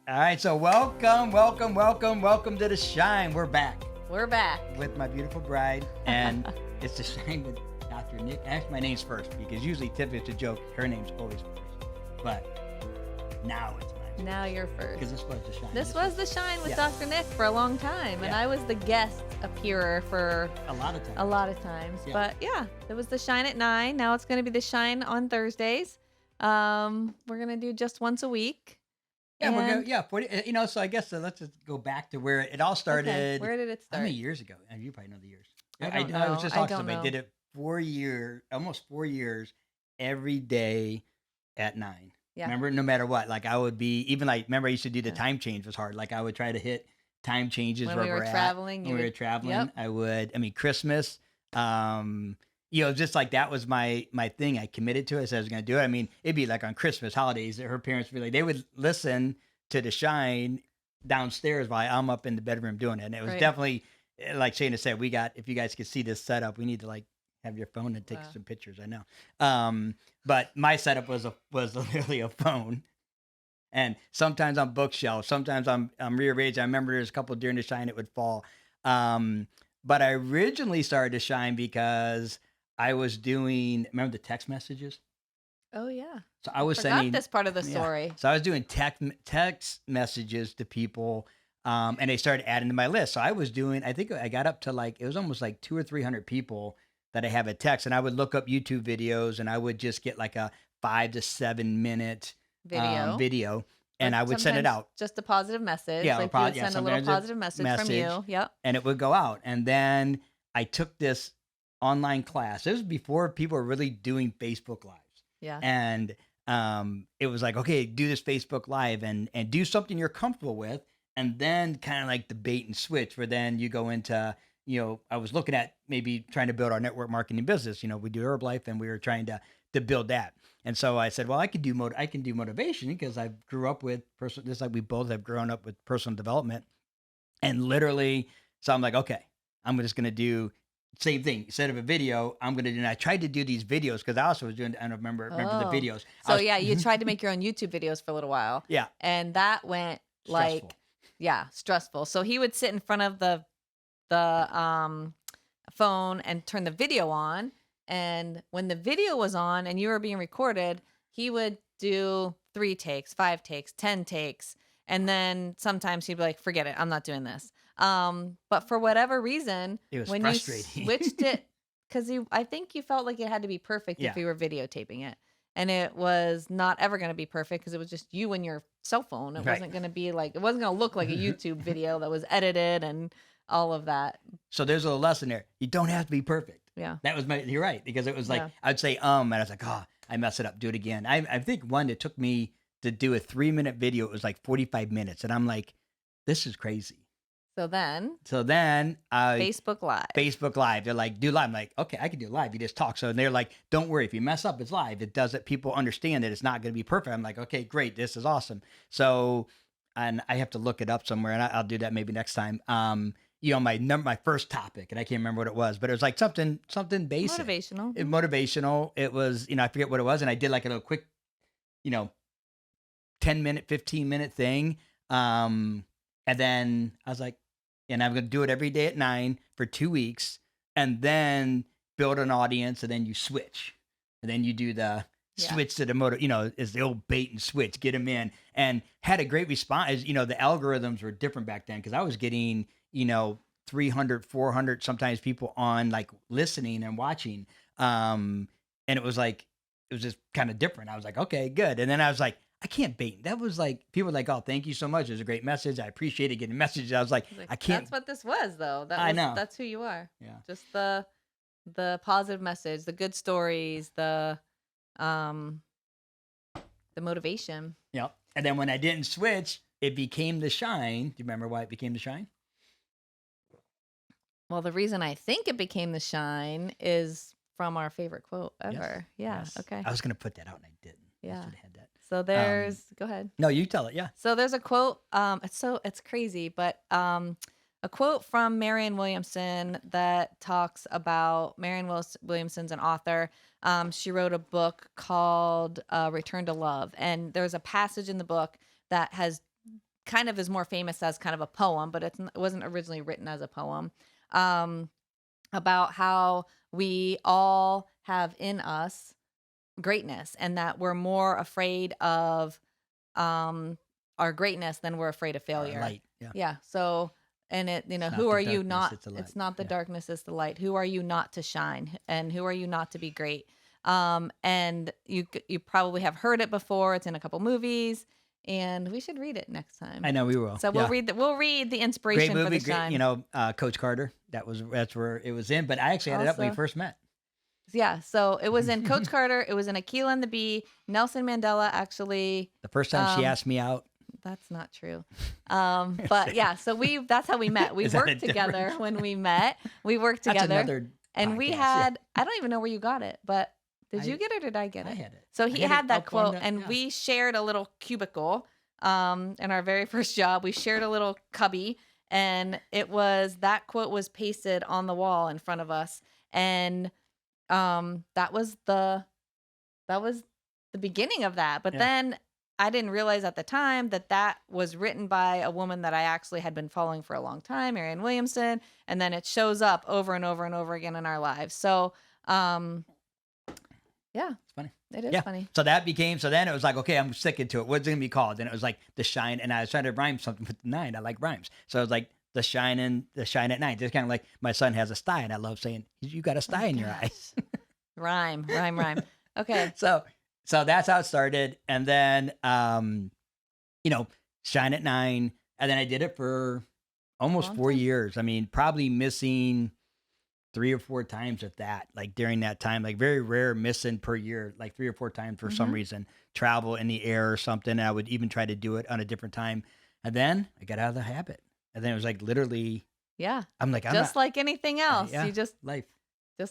All right, so welcome to the Shine. We're back We're back. with my beautiful bride, and it's the Shine with Dr. Nick. Actually, my name's first because typically it's a joke. Her name's always first, but now it's mine Now you're first. because this was the Shine. This was the Shine with Yeah. Dr. Nick for a long time, and Yeah. I was the guest appearer for a lot of times. a lot of times. Yeah. But yeah, it was the Shine at 9. Now it's going to be the Shine on Thursdays. We're going to do just once a week. Yeah, we're And- good. Yeah, 40, so I guess let's just go back to where it all started. Okay, where did it How start? many years ago? And you probably know the years. I don't I was know. just I talking to don't somebody. know. Did it almost 4 years, every day at 9. Yeah. Remember, no matter what, like I would be even like. Remember, I used to do the Yeah. time change was hard. Like I would try to hit time changes When where we were we're traveling, at. you When we were would- traveling, Yep. I would. I mean, Christmas. Just like that was my thing. I committed to it. I said I was going to do it. I mean, it'd be like on Christmas holidays. Her parents would be like, they would listen to the Shine downstairs while I'm up in the bedroom doing it. And it was Right. definitely like Shayna said, if you guys could see this setup, we need to like have your phone and take Wow. some pictures. I know. But my setup was literally a phone. And sometimes on bookshelves, sometimes I'm rearranged. I remember there's a couple during the Shine it would fall. But I originally started to Shine because I was doing, remember the text messages? Oh, yeah. So I was Forgot sending this part of the yeah. story. So I was doing text messages to people, and they started adding to my list. So I was doing, I think I got up to like, it was almost like 200 or 300 people that I have a text, and I would look up YouTube videos, and I would just get like a 5 to 7 minute video, and But I would send it sometimes out, Just a positive message. Yeah, Like yeah, you would send a little sometimes a positive message from you. Yep. and it would go out. And then I took this online class. This was before people were really doing Facebook Lives. Yeah. And it was like, okay, do this Facebook Live and do something you're comfortable with, and then kind of like the bait and switch, where then you go into, I was looking at maybe trying to build our network marketing business. We do Herbalife, and we were trying to build that. And so I said, well, I can do motivation because I grew up with just like we both have grown up with personal development, and literally, so I'm like, okay, I'm just gonna do same thing. Instead of a video, I'm gonna do. And I tried to do these videos because I also was doing. I don't remember the Oh. videos. I So was- yeah, you tried to make your own YouTube videos for a little while. Yeah. And that went Stressful. stressful. So he would sit in front of the phone and turn the video on. And when the video was on and you were being recorded, he would do 3 takes, 5 takes, 10 takes. And then sometimes he'd be like, forget it, I'm not doing this. But for whatever reason, It was when frustrating. you switched it, because I think you felt like it had to be perfect Yeah. if you were videotaping it. And it was not ever going to be perfect because it was just you and your cell phone. It Right. wasn't going to be like, it wasn't going to look like a YouTube video that was edited and all of that. So there's a little lesson there. You don't have to be perfect. Yeah. That was you're right, because it was like, Yeah. I'd say, and I was like, I mess it up. Do it again. I think one that took me to do a 3-minute video, it was like 45 minutes. And I'm like, this is crazy. So then So then Facebook Live. Facebook Live, they're like, do live. I'm like, okay, I can do live. You just talk. So they're like, don't worry. If you mess up, it's live. It does it. People understand that it's not going to be perfect. I'm like, okay, great. This is awesome. So, and I have to look it up somewhere, and I'll do that maybe next time. My first topic, and I can't remember what it was, but it was like something basic. Motivational. Motivational. It was, I forget what it was. And I did like a little quick, 10-minute, 15-minute thing. And then I was like, and I'm going to do it every day at 9 for 2 weeks, and then build an audience, and then you switch. And then you do the Yeah. switch to the is the old bait and switch, get them in, and had a great response. The algorithms were different back then, because I was getting, 300, 400, sometimes people on like listening and watching. And it was just kind of different. I was like, okay, good. And then I was like, I can't bait. That was like, people were like, oh, thank you so much. It was a great message. I appreciated getting messages. I was like, Like, I can't. That's what this was, though. I know. That's who you are. Yeah. Just the positive message, the good stories, the motivation. Yep. And then when I didn't switch, it became the Shine. Do you remember why it became the Shine? Well, the reason I think it became the Shine is from our favorite quote ever. Yeah. Yes. Okay. I was going to put that out and I didn't. I Yeah. should have had that. So there's go ahead. No, you tell it. Yeah. So there's a quote. It's crazy, but a quote from Marianne Williamson that talks about Williamson's an author. She wrote a book called Return to Love, and there's a passage in the book that has kind of is more famous as kind of a poem, but it wasn't originally written as a poem, about how we all have in us greatness, and that we're more afraid of our greatness than we're afraid of failure. Light. Yeah. Yeah. So, and it, It's who not the are you darkness, not? it's the light. It's not the Yeah. darkness, it's the light. Who are you not to shine, and who are you not to be great? And you probably have heard it before. It's in a couple movies, and we should read it next time. I know we will. So we'll read the inspiration Great movie. for the shine. You know, Coach Carter. That's where it was in. But I actually had it up when we Also- first met. Yeah, so it was in Coach Carter. It was in Aquila and the Bee. Nelson Mandela actually. The first time she asked me out. That's not true. But yeah, so that's how we met. We Is that a worked together when we met. We worked That's together. another And we podcast, had, I don't even know where you got it, but did you I- get it or did I get it? I had it. So I he had had it that up on quote, the- and yeah. we shared a little cubicle in our very first job. We shared a little cubby, and that quote was pasted on the wall in front of us. And that was the beginning of that. But Yeah. then I didn't realize at the time that was written by a woman that I actually had been following for a long time, Marianne Williamson, and then it shows up over and over and over again in our lives. So, yeah, It's funny. it is Yeah. funny. So then it was like, okay, I'm sticking to it. What's it going to be called? And it was like The Shine. And I was trying to rhyme something with 9. I like rhymes. So it was like The Shine at Night. Just kind of like my son has a sty, and I love saying, you got a sty in your eyes. Rhyme. Okay. So that's how it started. And then, Shine at 9. And then I did it for almost Long 4 time. years. I mean, probably missing 3 or 4 times at that, like during that time, like very rare missing per year, like 3 or 4 times for some reason, travel in the air or something. I would even try to do it on a different time. And then I got out of the habit. And then it was like literally, Yeah. I'm like, Just like anything else. yeah. You just life.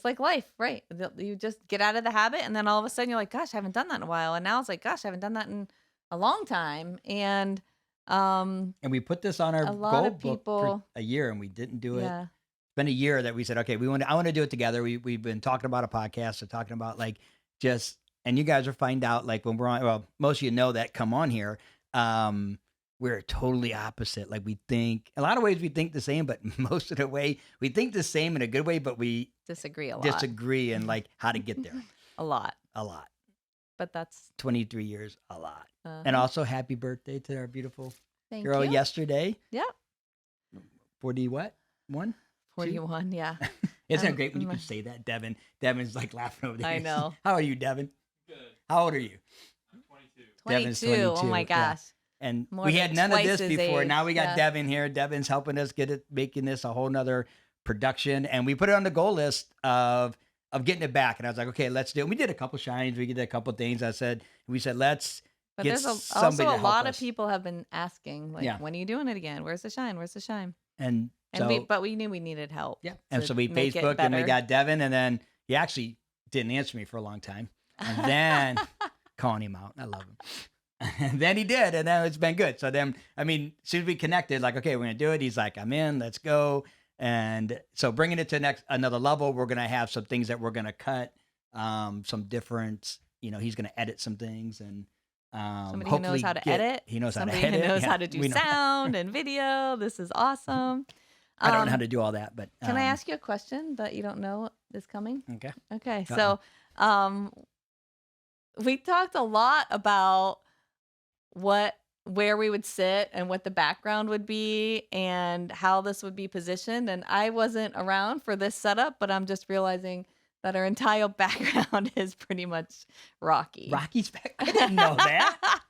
like life, right? You just get out of the habit, and then all of a sudden you're like, gosh, I haven't done that in a while. And now it's like, gosh, I haven't done that in a long time. And And we put this on our a lot goal of book for people- a year, and we didn't do it. yeah. It's been a year that we said, okay, I want to do it together. We've been talking about a podcast and talking about like just, and you guys will find out like when we're on, well, most of you know that come on here. We're totally opposite. Like we think a lot of ways we think the same, but most of the way we think the same in a good way, but we Disagree a lot. disagree in like how to get there. A lot. A lot. But that's 23 years, a lot. uh And also happy birthday to our beautiful thank girl you. yesterday. Yep. 40 what? 1? 41. Yeah. Isn't it Um, great when you can say that, Devin? Devin's like laughing over there. I know. How are you, Devin? Good. How old are you? I'm 22. Devin's 22. Oh 22, my yeah. gosh. And More we than had none of twice this his before. age, Now we got yeah. Devin here. Devin's helping us making this a whole nother production. And we put it on the goal list of getting it back. And I was like, okay, let's do it. We did a couple shines. We did a couple things. We said, let's But get there's somebody also to a help lot us. of people have been asking, like, Yeah. when are you doing it again? Where's the shine? Where's the shine? And And so, but we knew we needed help. yeah. And to so we make it Facebooked and we better. got Devin. And then he actually didn't answer me for a long time. And then calling him out. I love him. And then he did, and then it's been good. So then, I mean, as soon as we connected, like, okay, we're gonna do it. He's like, I'm in, let's go. And so bringing it to another level, we're gonna have some things that we're gonna cut, some different. He's gonna edit some things, and Somebody who hopefully knows how to get- edit. He knows Somebody how to edit. who knows yeah, how to do we know. sound and video. This is awesome. I don't know how Um, to do all that, but Can I ask you a question that you don't know is coming? Okay. Okay, Uh-oh. so we talked a lot about where we would sit and what the background would be and how this would be positioned. And I wasn't around for this setup, but I'm just realizing that our entire background is pretty much Rocky. Rocky's back. I didn't know that.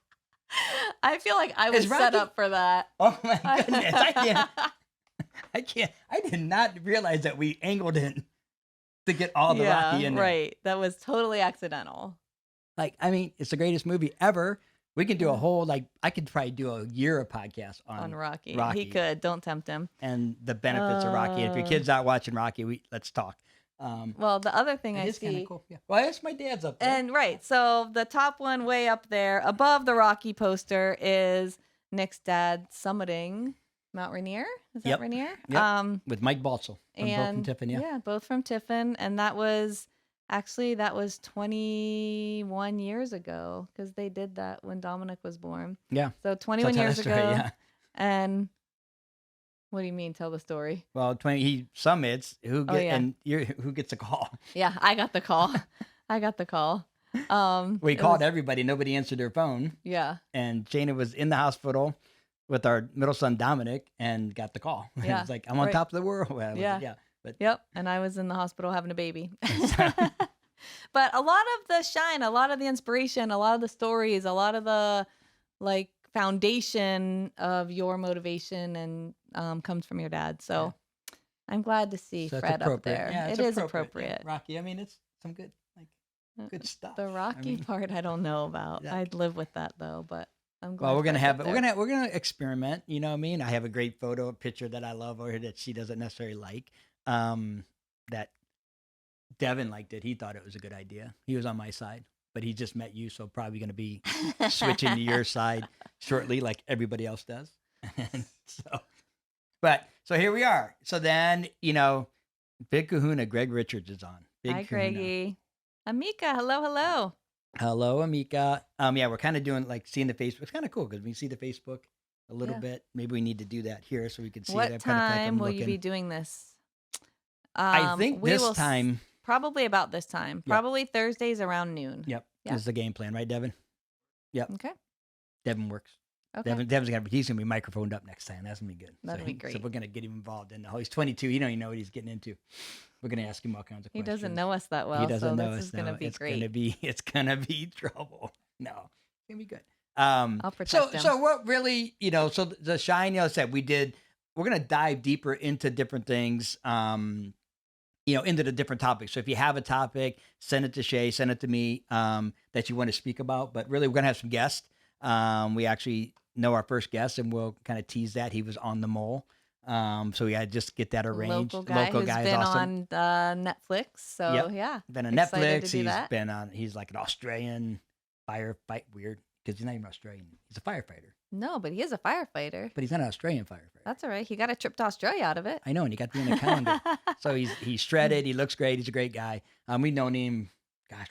I feel like I was Is set Rocky- up for that. Oh my goodness! I can't. I did not realize that we angled in to get all the Rocky in there. right. That was totally accidental. Like, I mean, it's the greatest movie ever. We can do a whole, like, I could probably do a year of podcast On Rocky. Rocky. He could. Don't tempt him. and the benefits of Rocky. If your kid's not watching Rocky, let's talk. Well, the other thing I It is kind see. of cool. Yeah. Well, that's my dad's up there. And right. So the top one way up there above the Rocky poster is Nick's dad summiting Mount Rainier. Is that Yep. Rainier? Yep. With Mike Balsall from both from And Tiffin. Yeah. both from Tiffin. And that was 21 years ago because they did that when Dominic was born. Yeah. So 21 So years that's ago. right, yeah. And what do you mean? Tell the story. Well, he summits yeah. and who gets a call? Yeah, I got the call. I got the call. We called everybody. Nobody answered their phone. Yeah. And Shayna was in the hospital with our middle son Dominic and got the call. Yeah. It was like, I'm on top of the world. Well, yeah. But yep. And I was in the hospital having a baby. But a lot of the shine, a lot of the inspiration, a lot of the stories, a lot of the like foundation of your motivation and comes from your dad. So I'm glad to see Fred up there. Yeah, it is appropriate. Yeah, Rocky. I mean, it's some good good stuff. The Rocky part I don't know about. I'd live with that though, but I'm glad. Well, we're gonna experiment. You know what I mean? I have a great picture that I love over here that she doesn't necessarily like. That Devin liked it. He thought it was a good idea. He was on my side, but he just met you, so probably going to be switching to your side shortly, like everybody else does. So here we are. So then, Big Kahuna, Greg Richards is on. Hi, Greggy. Amika, hello. Hello, Amika. Yeah, we're kind of doing seeing the Facebook. It's kind of cool because we see the Facebook a little bit. Maybe we need to do that here so we can see it. What time will you be doing this? I think this time. Probably about this time. Yep. Probably Thursdays around noon. Yep. This is the game plan, right, Devin? Yep. Okay. Devin works. Okay. He's gonna be microphoned up next time. That's gonna be good. That'd be great. So we're gonna get him involved in the whole. He's 22. He don't even know what he's getting into. We're gonna ask him all kinds of questions. He doesn't know us that well. He doesn't know us. This is gonna be great. It's gonna be trouble. No, it's gonna be good. I'll protect him. So what really, so the shine, said we're gonna dive deeper into different things. Into the different topics. So if you have a topic, send it to Shay, send it to me that you want to speak about. But really, we're going to have some guests. We actually know our first guest, and we'll kind of tease that. He was on The Mole. So we got to just get that arranged. Local guy who's been awesome. On Netflix. So, yeah. Been on Netflix. He's like an Australian firefight. Weird, because he's not even Australian. He's a firefighter. No, but he is a firefighter. But he's not an Australian firefighter. That's all right. He got a trip to Australia out of it. I know, and he got to be on the calendar. So he's shredded. He looks great. He's a great guy. We've known him,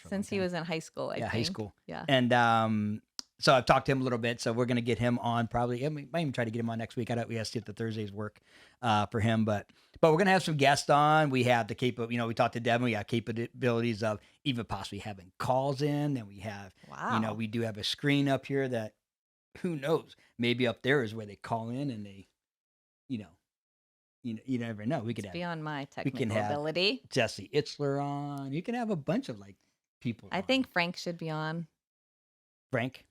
since he was in high school. I think. High school. Yeah. And so I've talked to him a little bit. So we're gonna get him on probably. We might even try to get him on next week. We have to see if the Thursdays work for him. But we're gonna have some guests on. We have the capability. We talked to Devin. We got capabilities of even possibly having calls in. And we have. Wow. We do have a screen up here that. Who knows? Maybe up there is where they call in and they, you never know. We could have beyond my technical ability. Jesse Itzler on. You can have a bunch of people. I think Frank should be on. Frank,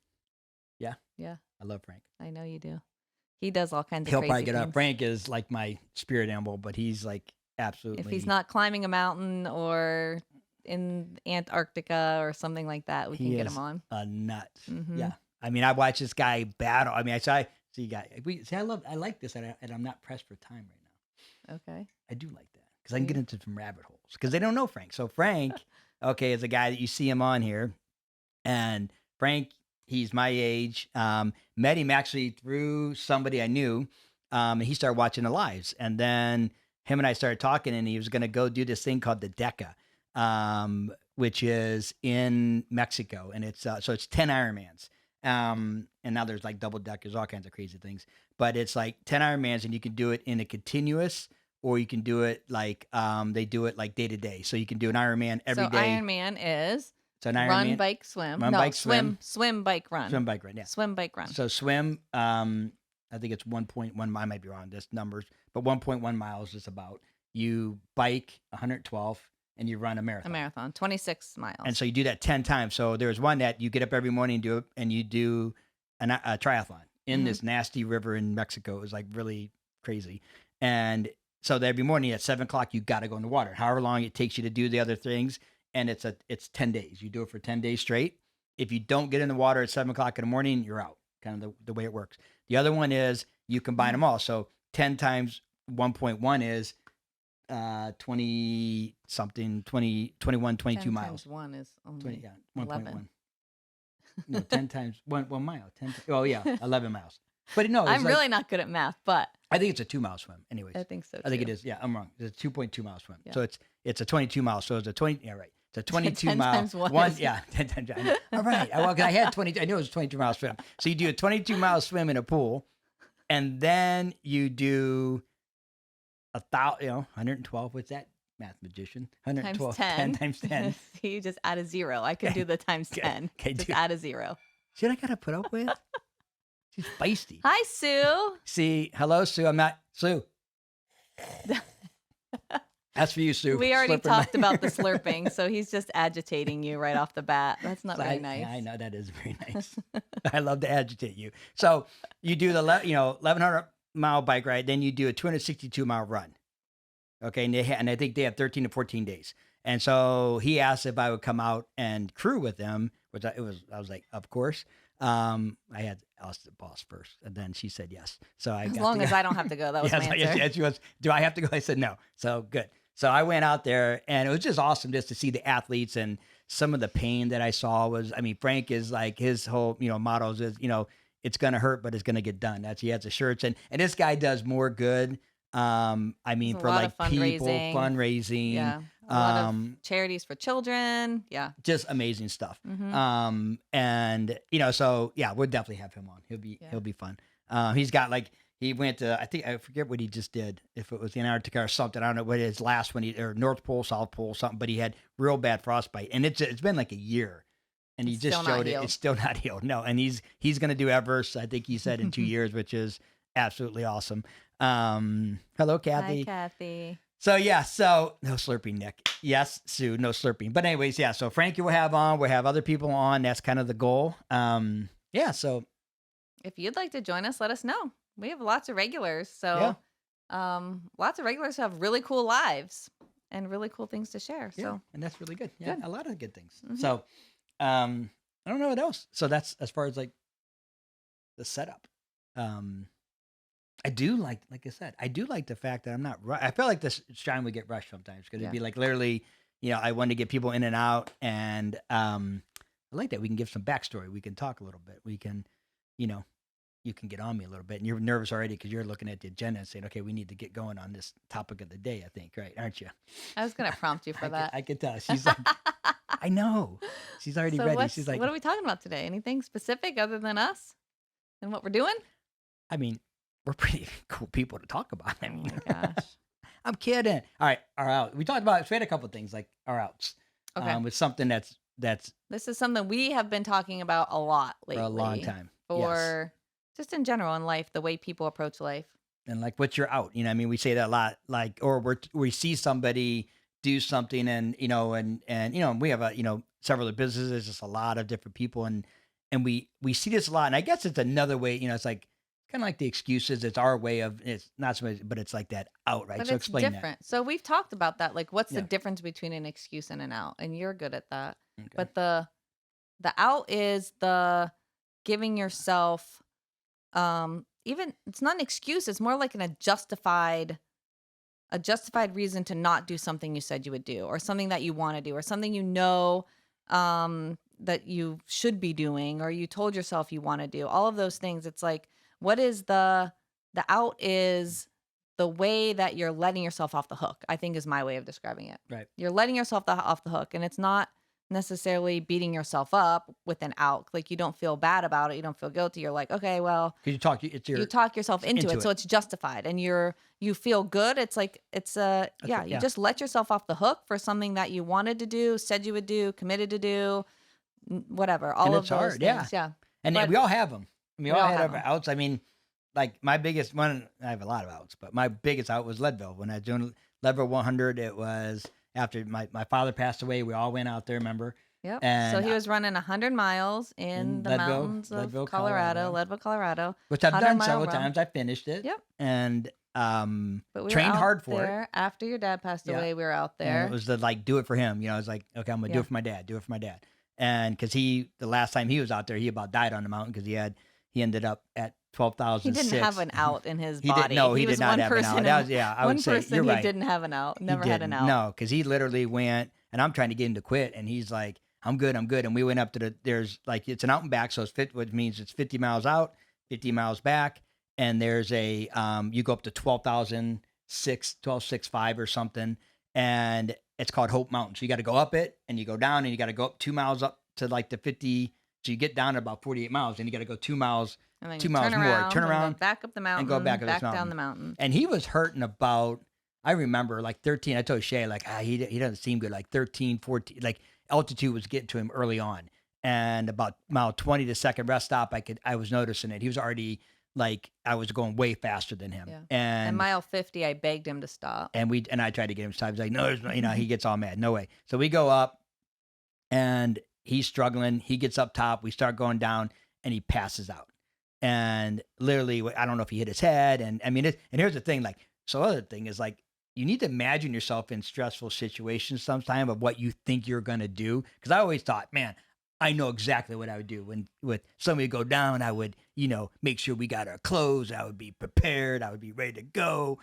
yeah. I love Frank. I know you do. He does all kinds of. He'll crazy probably get things. up. Frank is like my spirit animal, but he's absolutely. If he's not climbing a mountain or in Antarctica or something like that, we can get him on. A nut. Mm-hmm. Yeah. I mean, I watch this guy battle. I mean, I like this, and I'm not pressed for time right now. Okay. I do like that because I can get into some rabbit holes because they don't know Frank. So Frank, is a guy that you see him on here, and Frank, he's my age. Met him actually through somebody I knew, and he started watching the lives, and then him and I started talking, and he was going to go do this thing called the DECA, which is in Mexico, and it's 10 Ironmans. And now there's double deckers, all kinds of crazy things. But it's 10 Ironmans, and you can do it in a continuous, or you can do it they do it day to day. So you can do an Ironman every day. Ironman is an Ironman, run, bike, swim. Swim, bike, run. Swim, bike, run. Yeah. Swim, bike, run. So swim. I think it's 1.1. I might be wrong. This numbers, but 1.1 miles is about. You bike 112. And you run a marathon. 26 miles. And so you do that 10 times. So there's one that you get up every morning and do it, and you do a triathlon in this nasty river in Mexico. It was really crazy. And so every morning at 7:00, you got to go in the water. However long it takes you to do the other things, and it's 10 days. You do it for 10 days straight. If you don't get in the water at 7:00 in the morning, you're out. Kind of the way it works. The other one is you combine them all. So 10 times 1.1 is 20 something, 20, 21, 22 10 miles. Times 1 is only 20, 11. No, 10 times 1 mile. 11 miles. But no, I'm really not good at math, but I think it's a 2-mile swim. Anyways, I think so too. I think it is. Yeah, I'm wrong. It's a 2.2-mile swim. Yeah. So it's a 22 miles. So it's a 20. Yeah, right. It's a 22 10 mile times one. Yeah, 10 times. All right. Well, 'cause I had 22. I knew it was a 22-mile swim. So you do a 22-mile swim in a pool, and then you do 112. What's that, math magician? Times 112, 10. 10 times 10. So you just add a 0. I can do the times 10. Okay, Just do add a 0. shit I gotta put up with. She's feisty. Hi, Sue. See, hello, Sue. I'm not Sue. That's for you, Sue. We already Slurping talked my- about the slurping, so he's just agitating you right off the bat. That's not very nice. Yeah, I know that is very nice. I love to agitate you. So you do the 1100-mile bike ride, then you do a 262-mile run. Okay, and I think they have 13 to 14 days. And so he asked if I would come out and crew with them, which I was like, of course. I had asked the boss first, and then she said yes. So As long as I don't have to go, that was my answer. Yes, she was. Do I have to go? I said no. So good. So I went out there, and it was just awesome just to see the athletes, and some of the pain that I saw was, I mean, Frank is like, his whole, motto is, it's going to hurt, but it's going to get done. He has the shirts, and this guy does more good. I mean, There's a for lot like of people, fundraising. fundraising, Yeah. A lot of charities for children. Yeah. just amazing stuff. Mhm. And so yeah, we'll definitely have him on. He'll be fun. He's got like, he went to, I forget what he just did, if it was Antarctica or something. I don't know what his last one, or North Pole, South Pole, something, but he had real bad frostbite, and it's been like a year, and he It's just still not showed it. healed. It's still not healed. No. And he's going to do Everest, I think he said, in 2 years, which is absolutely awesome. Hello, Kathy. Hi, Kathy. So yeah, so no slurping, Nick. Yes, Sue, no slurping. But anyways, yeah. So Frankie will have on. We'll have other people on. That's kind of the goal. Yeah. So If you'd like to join us, let us know. We have lots of regulars. So lots of regulars who have really cool lives and really cool things to share. yeah, So and that's really good. Yeah, Good. a lot of good things. Mhm. So I don't know what else. So that's as far as like the setup. I do like I said, I do like the fact that I'm not. I feel like this shine would get rushed sometimes because it'd be like literally, I want to get people in and out, and I like that we can give some backstory. We can talk a little bit. We can, you can get on me a little bit, and you're nervous already because you're looking at the agenda and saying, okay, we need to get going on this topic of the day. I think, right? Aren't you? I was going to prompt you for that. I could tell. She's like, I know. She's already ready. She's like, what are we talking about today? Anything specific other than us and what we're doing? I mean, we're pretty cool people to talk about. I Oh mean, my gosh. I'm kidding. All right, our out. We talked about. We had a couple of things like our outs. Okay. With something that's This is something we have been talking about a lot lately. for a long time. Yes. For just in general in life, the way people approach life. And like, what's your out? I mean, we say that a lot. Like, or we see somebody do something, and and we have several other businesses, just a lot of different people, and we see this a lot. And I guess it's another way. It's like kind of like the excuses. It's our way of, it's not so much, but it's like that out, right? But So it's explain different. So we've talked about that. Like, what's the Yeah. difference between an excuse and an out? And you're good at that. that. Okay. But the out is the giving yourself even, it's not an excuse, it's more like a justified reason to not do something you said you would do, or something that you want to do, or something that you should be doing, or you told yourself you want to do. All of those things. It's like, what is the out is the way that you're letting yourself off the hook, I think, is my way of describing it. Right. You're letting yourself off the hook, and it's not necessarily beating yourself up with an out. Like, you don't feel bad about it. You don't feel guilty. You're like, okay, well, Because you talk yourself into into it, so it. it's justified, and you feel good. It's like, you just let yourself off the hook for something that you wanted to do, said you would do, committed to do, whatever. All And of it's those hard, things. yeah. And But we all have them. We all all had have our 'em. outs. I mean, like my biggest one, I have a lot of outs, but my biggest out was Leadville. When I was doing Leadville 100, it was after my father passed away. We all went out there, remember? Yep. And So he was running 100 miles in the Leadville- mountains of Leadville, Colorado, Leadville, Colorado. Which I've done 100-mile several run. times. I finished it. Yep. And But we trained were out hard for it. there after your dad passed Yeah. away. We were out And there. it was do it for him. I was like, okay, I'm going to do Yeah. it for my dad. Do it for my dad. And because the last time he was out there, he about died on the mountain because he ended up at 12,006. He didn't have an out in his He body. didn't. No, he was did not one have an person out. That was, I one would say person you're who right. didn't have an out. He Never had an didn't. out. No, because he literally went, and I'm trying to get him to quit, and he's like, I'm good. And we went up to there's like, it's an out and back, so which means it's 50 miles out, 50 miles back, and there's a you go up to 12,665 or something, and it's called Hope Mountain. So you got to go up it, and you go down, and you got to go up 2 miles up to like the 50. So you get down to about 48 miles, and you got to go 2 miles And then 2 you miles turn more, around, turn and go around back up the mountain, and go back up this down mountain. the mountain. And he was hurting about, I remember like 13. I told Shay, like, he doesn't seem good. Like 13, 14, like altitude was getting to him early on. And about mile 20, the second rest stop, I was noticing it. He was already like, I was going way faster than him. Yeah. And And mile 50, I begged him to stop. and I tried to get him to stop. He's like, no, there's no, he gets all mad. No way. So we go up and he's struggling. He gets up top. We start going down and he passes out. And literally, I don't know if he hit his head. And I mean, and here's the thing, like, so other thing is like, you need to imagine yourself in stressful situations sometime of what you think you're going to do. Cause I always thought, man, I know exactly what I would do when with somebody go down. I would, make sure we got our clothes. I would be prepared. I would be ready to go.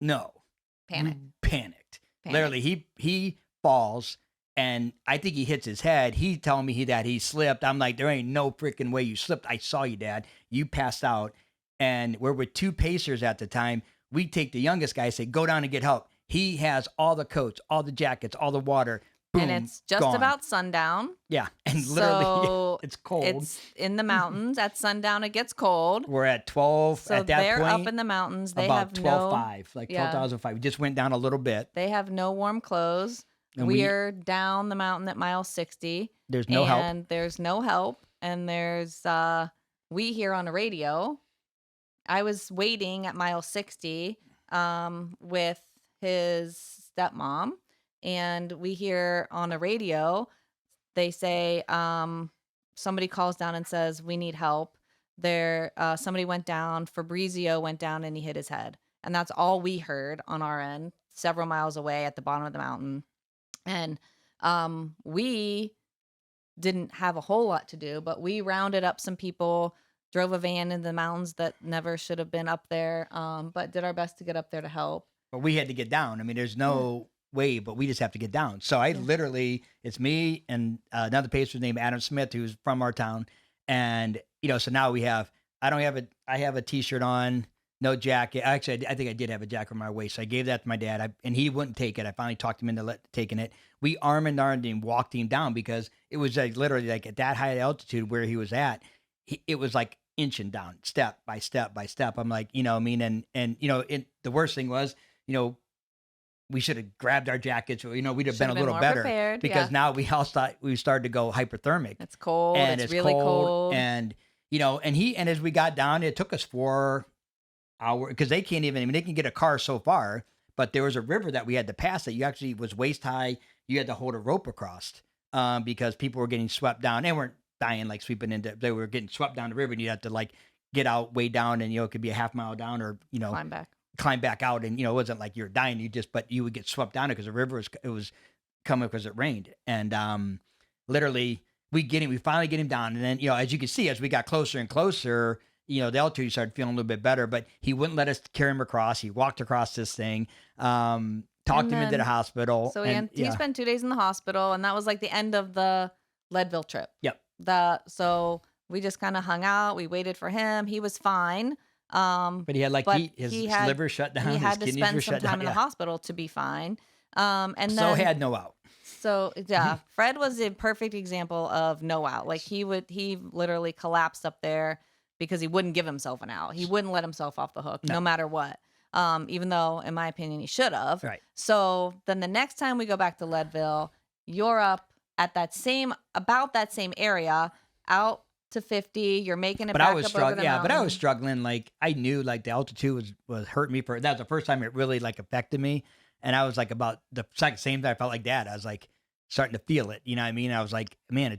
No, Panic. Panicked. Literally, he falls, and I think he hits his head. He telling me that he slipped. I'm like, there ain't no freaking way you slipped. I saw you, Dad. You passed out, and we're with 2 pacers at the time. We take the youngest guy, say, go down and get help. He has all the coats, all the jackets, all the water. Boom, and it's just gone. about sundown. Yeah, and literally, So it's cold. It's in the mountains. At sundown, it gets cold. We're at 12 So at that they're point. up in the mountains. They about have 12,500, like yeah. 12,500. We just went down a little bit. They have no warm clothes. And We're down the mountain at mile 60. There's no help. And there's no help. And there's, we hear on the radio. I was waiting at mile 60 with his stepmom. And we hear on the radio, they say, somebody calls down and says, we need help. Somebody went down, Fabrizio went down and he hit his head. And that's all we heard on our end, several miles away at the bottom of the mountain. And we didn't have a whole lot to do, but we rounded up some people, drove a van in the mountains that never should have been up there, but did our best to get up there to help. But we had to get down. I mean, there's no way, but we just have to get down. So I literally, it's me and another pacer named Adam Smith, who's from our town. And, so now I have a t-shirt on, no jacket. Actually, I think I did have a jacket on my waist. So I gave that to my dad and he wouldn't take it. I finally talked him into taking it. We arm and armed and walked him down because it was like literally like at that high altitude where he was at, it was like inching down step by step by step. I'm like, what I mean? And the worst thing was, we should have grabbed our jackets. We'd have been a little better prepared, because now we all we started to go hypothermic. It's cold. And it's really cold. And, and as we got down, it took us 4 hours because they can't even, they can get a car so far, but there was a river that we had to pass that you actually was waist high. You had to hold a rope across because people were getting swept down. They weren't dying, like sweeping they were getting swept down the river and you had to like get out way down and, it could be a half mile down or, climb back out. And, it wasn't like you're dying. But you would get swept down because the river was coming because it rained. And literally we finally get him down. And then, as you can see, as we got closer and closer, the altitude started feeling a little bit better, but he wouldn't let us carry him across. He walked across this thing, talked him into the hospital. So he spent 2 days in the hospital and that was like the end of the Leadville trip. Yep. So we just kind of hung out. We waited for him. He was fine. But he had his liver shut down. He had his to kidneys spend were some shut time down. in the hospital to be fine. And so then had no out. So yeah, Fred was a perfect example of no out. Like he literally collapsed up there because he wouldn't give himself an out. He wouldn't let himself off the hook, no matter what. Even though, in my opinion, he should have. Right. So then the next time we go back to Leadville, you're up at about that same area, out to 50. You're making it back up over the mountain. But I was struggling. Like I knew like the altitude was hurting me that was the first time it really like affected me. And I was like about the same time I felt like Dad. I was like starting to feel it. You know what I mean? I was like, man,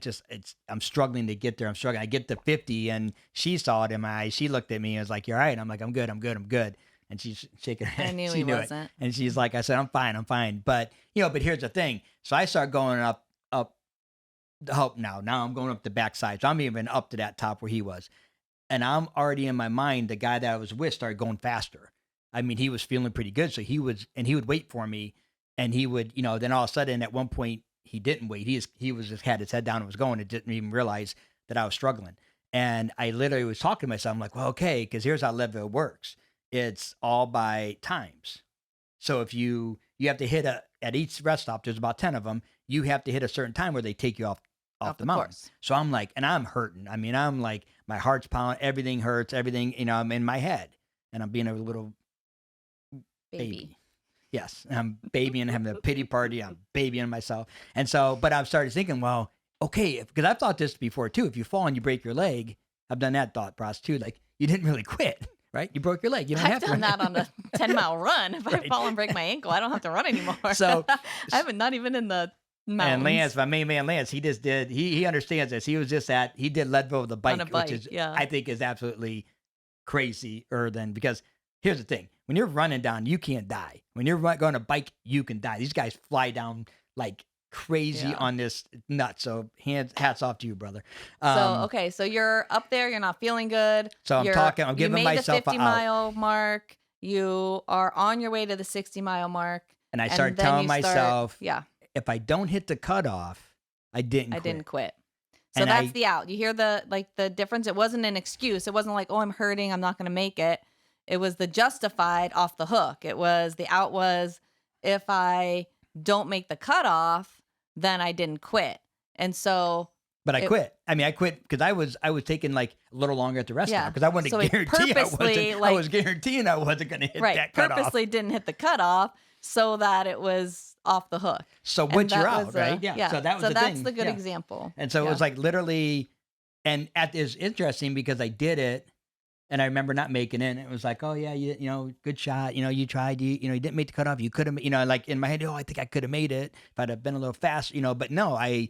I'm struggling to get there. I'm struggling. I get to 50 and she saw it in my eyes. She looked at me and was like, you're all right. I'm like, I'm good. And she's shaking her head. I knew she he knew wasn't. It. And she's like, I said, I'm fine. But, but here's the thing. So I started going up the help now. Now I'm going up the backside. So I'm even up to that top where he was. And I'm already in my mind, the guy that I was with started going faster. I mean, he was feeling pretty good. So he would wait for me and he would, then all of a sudden at one point he didn't wait. He was just had his head down and was going and didn't even realize that I was struggling. And I literally was talking to myself. I'm like, well, okay, because here's how Leadville works. It's all by times. So if you have to hit at each rest stop, there's about 10 of them. You have to hit a certain time where they take you off off Off the the mountain. course. So I'm like, and I'm hurting. I mean, I'm like, my heart's pounding, everything hurts, everything, I'm in my head, and I'm being a little baby. Yes, I'm babying, having a pity party. I'm babying myself. And so, but I've started thinking, well, okay, because I've thought this before too. If you fall and you break your leg, I've done that thought process too. Like, you didn't really quit, right? You broke your leg. You don't I've have to done run. that on a 10-mile run. If I Right. fall and break my ankle, I don't have to run anymore. So, I haven't, not even in the and mountains. Lance, my main man Lance, he just did, he understands this. He was just he did Leadville with a bike, On a bike, which is, yeah. I think is absolutely crazier than, because here's the thing. When you're running down, you can't die. When you're going to bike, you can die. These guys fly down like crazy Yeah. on this nut. So hats off to you, brother. Okay, so you're up there, you're not feeling good. So I'm You giving made myself the a 50-mile mark. You are on your way to the 60-mile mark. and I start then telling you myself, yeah, if I don't hit the cutoff, I didn't I quit. didn't quit. So And that's the out. You hear the difference. It wasn't an excuse. It wasn't like, oh, I'm hurting, I'm not going to make it. It was the justified off the hook. It was the out was, if I don't make the cutoff, then I didn't quit. And so, But I quit. I mean, I quit because I was taking like a little longer at the rest stop because I wanted So to he guarantee purposely, I was guaranteeing I wasn't going to hit that cutoff. purposely didn't hit the cutoff so that it was off the hook. So And once you're that out, was, right? Yeah. So that was the that's thing. the good Yeah. example. And so it was like literally, and it's interesting because I did it, and I remember not making it. And it was like, oh yeah, you know, good shot. You know, you tried. You didn't make the cutoff. You could have, like in my head, oh, I think I could have made it if I'd have been a little faster. But no, I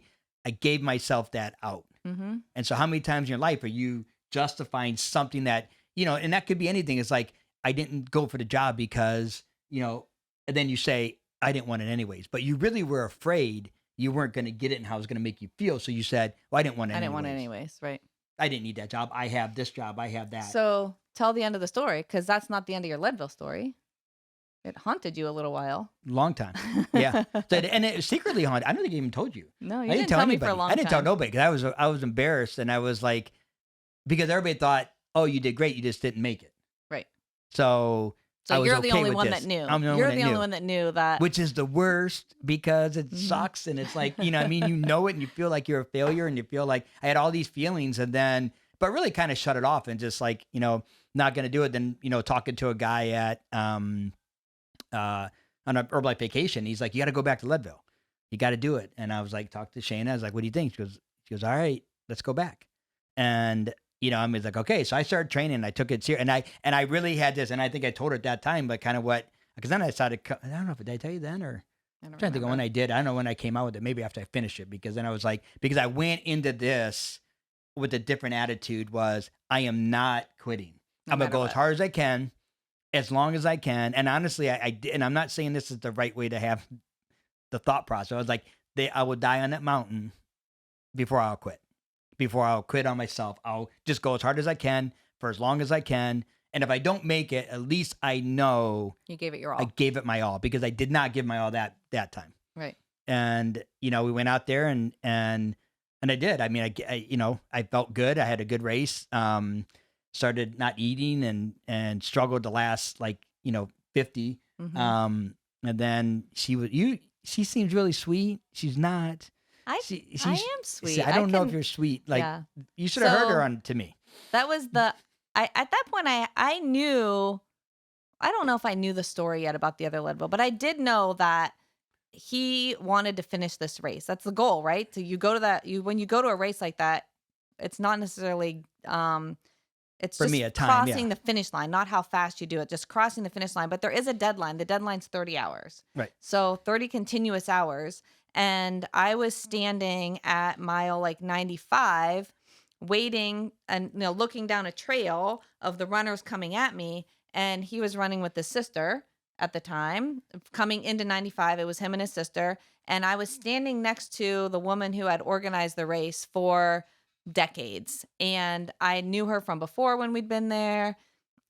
gave myself that out. Mm-hmm. And so, how many times in your life are you justifying something that and that could be anything. It's like, I didn't go for the job because and then you say, I didn't want it anyways, but you really were afraid you weren't going to get it and how it was going to make you feel. So you said, well, I didn't want it anyways, right? I didn't need that job. I have this job. I have that. So tell the end of the story, because that's not the end of your Leadville story. It haunted you a little while. Long time. Yeah. And it was secretly haunted. I don't think I even told you. No, you I didn't tell me anybody. for a long I time. didn't tell nobody because I was embarrassed, and I was like, because everybody thought, oh, you did great. You just didn't make it. Right. So I was you're the okay only with one this. that knew. I'm the You're one the that only knew. one that knew that. Which is the worst because it Mhm. sucks, and it's like, I mean, you know it, and you feel like you're a failure, and you feel like I had all these feelings, and then, but really kind of shut it off and just like, not going to do it. Then, talking to a guy at, on a Herbalife vacation, he's like, you got to go back to Leadville. You got to do it. And I was like, talk to Shayna. I was like, what do you think? She goes, all right, let's go back. And, I'm like, okay. So I started training, and I took it serious. And I really had this, and I think I told her at that time, but kind of because then I decided, I don't know if did I tell you then or I'm trying to think of when I did. I don't know when I came out with it. Maybe after I finished it, because then I was like, because I went into this with a different attitude was, I am not quitting. I'm going to go as hard as I can, as long as I can. And honestly, I did, and I'm not saying this is the right way to have the thought process. I was like, I will die on that mountain before I'll quit. Before I'll quit on myself, I'll just go as hard as I can for as long as I can. And if I don't make it, at least I know you gave it your all. I gave it my all, because I did not give my all that time. Right. And we went out there and I did. I mean, I felt good. I had a good race. Started not eating and struggled the last 50. Mhm. And then she seems really sweet. She's not. I am sweet. See, I don't know if you're sweet. Yeah. You should have heard So- her on to me. That was at that point I knew, I don't know if I knew the story yet about the other Leadville, but I did know that he wanted to finish this race. That's the goal, right? So you go to when you go to a race like that, it's not necessarily it's For just me, a time, crossing the finish line, not how fast you do it, just crossing the finish line. But there is a deadline. The deadline's 30 hours. Right. So 30 continuous hours. And I was standing at mile 95 waiting and looking down a trail of the runners coming at me, and he was running with his sister at the time coming into 95. It was him and his sister, and I was standing next to the woman who had organized the race for decades, and I knew her from before when we'd been there,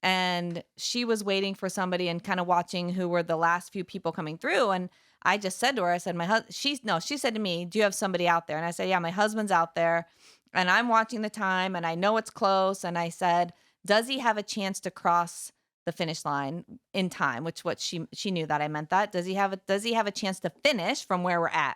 and she was waiting for somebody and kind of watching who were the last few people coming through. And I just said to her, I said, she said to me, do you have somebody out there? And I said, yeah, my husband's out there and I'm watching the time and I know it's close. And I said, does he have a chance to cross the finish line in time? Which what she knew that I meant that. Does he have a chance to finish from where we're at?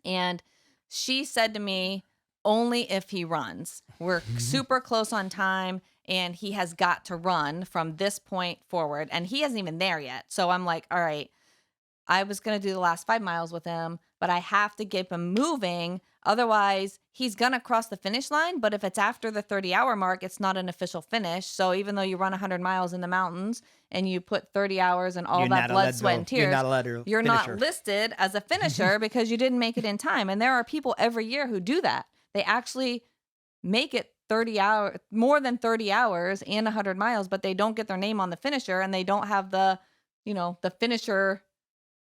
And she said to me, only if he runs. We're super close on time and he has got to run from this point forward. And he isn't even there yet. So I'm like, all right, I was going to do the last 5 miles with him, but I have to keep him moving. Otherwise, he's going to cross the finish line. But if it's after the 30-hour mark, it's not an official finish. So even though you run 100 miles in the mountains and you put 30 hours and all that blood, sweat, and tears, you're not listed as a finisher because you didn't make it in time. And there are people every year who do that. They actually make it 30 hours, more than 30 hours and 100 miles, but they don't get their name on the finisher and they don't have the, the finisher,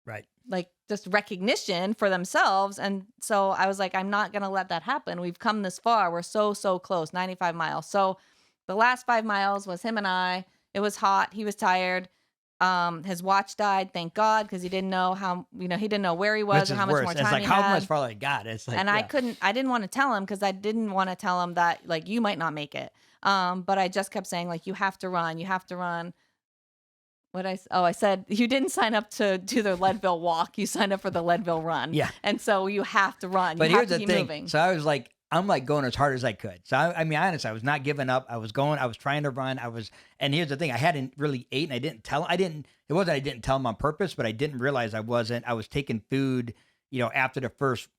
right, like just recognition for themselves. And so I was like, I'm not going to let that happen. We've come this far. We're so close, 95 miles. So the last 5 miles was him and I. It was hot. He was tired. His watch died, thank God, because he didn't know how, he didn't know where he was or how much more time it's like, he how had. much farther I got. It's like, and I didn't want to tell him because I didn't want to tell him that, like, you might not make it. But I just kept saying, like, you have to run. You have to run. I said, you didn't sign up to do the Leadville walk. You signed up for the Leadville run. Yeah. And so you have to run. But you here's have to the keep thing. moving. So I'm like going as hard as I could. So I mean, honestly, I was not giving up. I was trying to run. And here's the thing. I hadn't really ate and it wasn't I didn't tell him on purpose, but I didn't realize I was taking food, after the first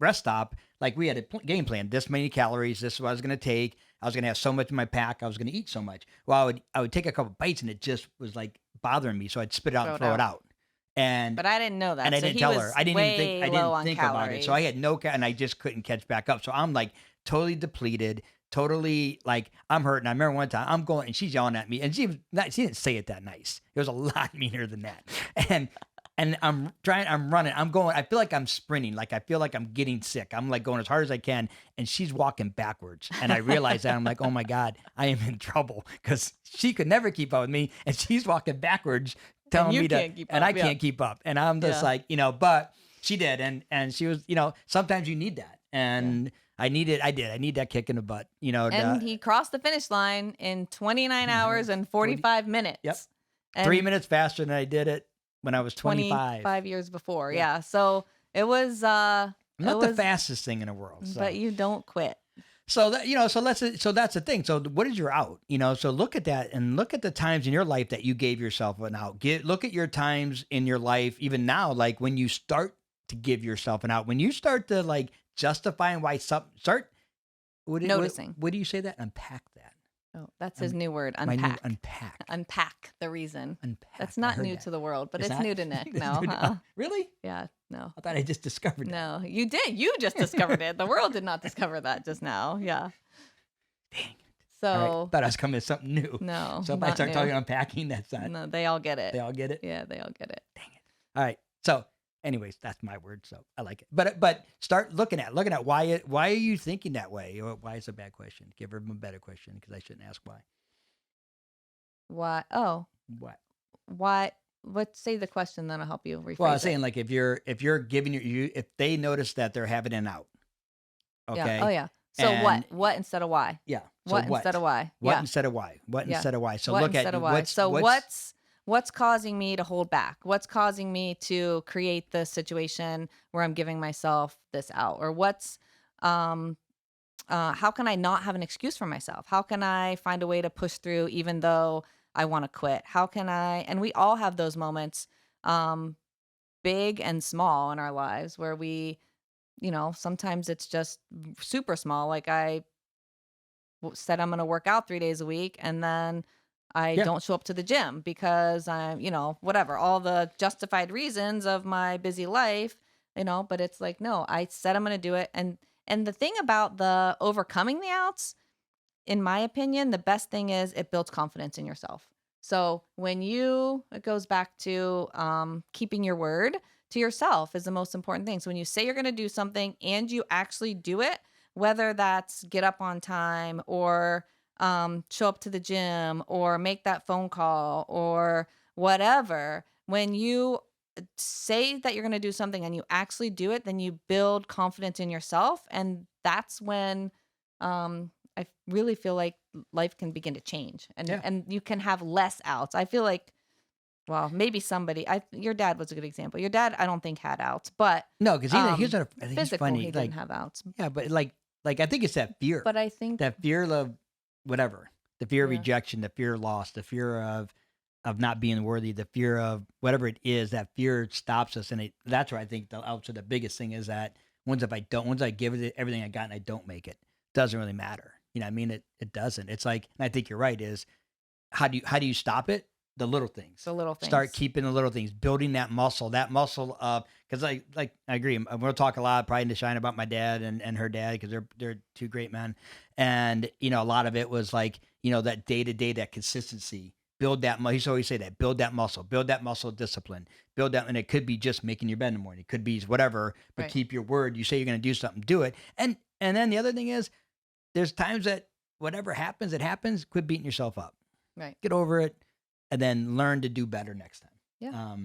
rest stop. Like we had a game plan, this many calories, this is what I was going to take. I was going to have so much in my pack. I was going to eat so much. Well, I would take a couple bites and it just was like bothering me. So I'd spit it out and throw it out. But I didn't know that. And I didn't tell her. I didn't even think about it. So I had and I just couldn't catch back up. So I'm like totally depleted, totally like I'm hurting. I remember one time I'm going and she's yelling at me and she didn't say it that nice. It was a lot meaner than that. And I'm running. I'm going, I feel like I'm sprinting. Like I feel like I'm getting sick. I'm like going as hard as I can. And she's walking backwards. And I realize that I'm like, oh my God, I am in trouble because she could never keep up with me. And she's walking backwards telling me and I can't keep up. And I'm just like, but she did. And she was, sometimes you need that. And I need that kick in the butt, And he crossed the finish line in 29 hours and 45 minutes. Yep. And 3 minutes faster than I did it when I was 25. 5 years before. Yeah. So it was, I'm not the fastest thing in the world. So. But you don't quit. So that, so that's the thing. So what is your out? So look at that and look at the times in your life that you gave yourself an out. Look at your times in your life, even now, like when you start to give yourself an out, when you start to like justifying why noticing. What do you say that? Unpack that. Oh, that's his new word. Unpack. Unpack. Unpack the reason. Unpack. That's not new to the world, but it's new to Nick. No. Really? Yeah. No. I thought I just discovered it. No, you did. You just discovered it. The world did not discover that just now. Yeah. Dang it. So. Right. Thought I was coming to something new. No. So if I start talking unpacking, that's not. No, they all get it. They all get it? Yeah, they all get it. Dang it. All right. So anyways, that's my word. So I like it. But start looking at why are you thinking that way? Or why is a bad question? Give her a better question because I shouldn't ask why. Why? Oh. What? Why? Let's say the question, then I'll help you rephrase Well, I was saying like if you're giving if they notice that they're having an out. Okay. Yeah. Oh yeah. So and what instead of why? Yeah. So what instead of why? What instead of why? What instead of why? So what look at why. What's causing me to hold back? What's causing me to create the situation where I'm giving myself this out? Or how can I not have an excuse for myself? How can I find a way to push through even though I want to quit? How can and we all have those moments, big and small in our lives where we, sometimes it's just super small. Like I said, I'm going to work out 3 days a week and then I don't show up to the gym because I'm, whatever, all the justified reasons of my busy life, but it's like, no, I said I'm going to do it. And the thing about the overcoming the outs, in my opinion, the best thing is it builds confidence in yourself. So it goes back to keeping your word to yourself is the most important thing. So when you say you're going to do something and you actually do it, whether that's get up on time or show up to the gym or make that phone call or whatever, when you say that you're going to do something and you actually do it, then you build confidence in yourself. And that's when I really feel like life can begin to change and you can have less outs. I feel like Well, maybe somebody. Your dad was a good example. Your dad, I don't think had outs, but No, because he's I think he's physical, funny. he Like, didn't have outs. yeah, but like I think it's that fear, But I think, that fear of whatever, the fear of yeah, rejection, the fear of loss, the fear of not being worthy, the fear of whatever it is. That fear stops us, and that's where I think the outs are the biggest thing. Is that once I give it everything I got and I don't make it, doesn't really matter. You know, what I mean, it doesn't. It's like, and I think you're right. Is how do you stop it? The little things. the little things. Start keeping the little things, building that muscle of, because like I agree. We'll talk a lot probably to Shine about my dad and her dad, because they're two great men, and a lot of it was like that day to day, that consistency. Build that. He used to always say that. Build that muscle of discipline. Build that, and it could be just making your bed in the morning. It could be whatever, but Right. keep your word. You say you're going to do something, do it. And then the other thing is, there's times that whatever happens, it happens. Quit beating yourself up. Right. Get over it, and then learn to do better next time. Yeah.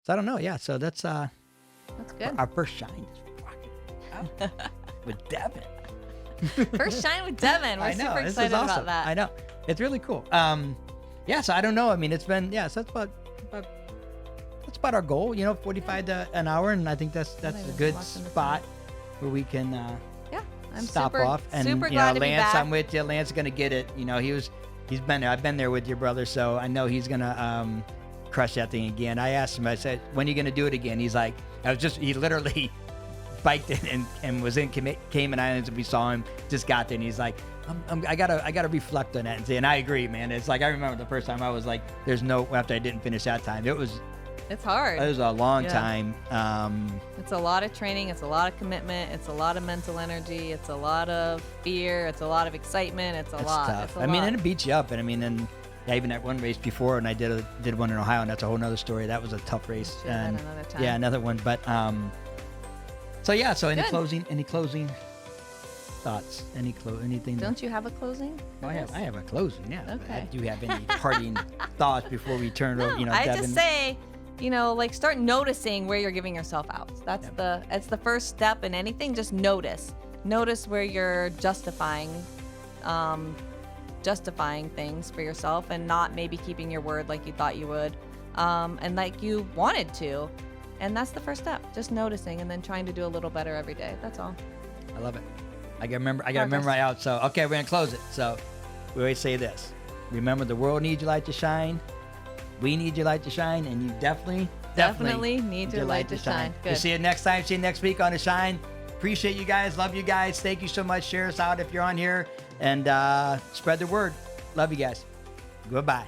So I don't know. Yeah. So that's That's good. our first shine is rocking out with Devin. First shine with Devin. We're I know, super this is excited awesome. about that. I know. It's really cool. Yeah. So I don't know. I mean, it's been, yeah. So that's about our goal. 45 to an hour, and I think that's I a was good watching the spot where we can Yeah. I'm stop super, off. And super glad to be Lance, back. I'm with you. Lance is gonna get it. He's been there. I've been there with your brother, so I know he's gonna crush that thing again. I asked him. I said, "When are you gonna do it again?" He's like, he literally biked it and was in Cayman Islands, and we saw him. Just got there, and he's like, I gotta reflect on that and say. And I agree, man. It's like I remember the first time I was like, after I didn't finish that time. It's hard. It was a long Yeah. time. It's a lot of training. It's a lot of commitment. It's a lot of mental energy. It's a lot of fear. It's a lot of excitement. It's a It's lot. tough. It's a I mean, lot. and it beats you up. And I mean, and yeah, even at one race before, and I did one in Ohio, and that's a whole nother story. That was a tough race. Should have And had another time. yeah, another one. But so yeah. So any Good. closing thoughts? Anything? Don't you have a closing? for I this? have a closing. Yeah. Okay. Do you have any parting thoughts before we turn over? I Devin? just say, like start noticing where you're giving yourself out. That's the first step in anything. Just notice where you're justifying things for yourself, and not maybe keeping your word like you thought you would, and like you wanted to. And that's the first step. Just noticing, and then trying to do a little better every day. That's all. I love it. I gotta remember my out. So okay, we're gonna close it. So we always say this. Remember, the world needs your light to shine. We need your light to shine, and you definitely need your light to shine. We'll Good. see you next time. See you next week on The Shine. Appreciate you guys. Love you guys. Thank you so much. Share us out if you're on here, and spread the word. Love you guys. Goodbye.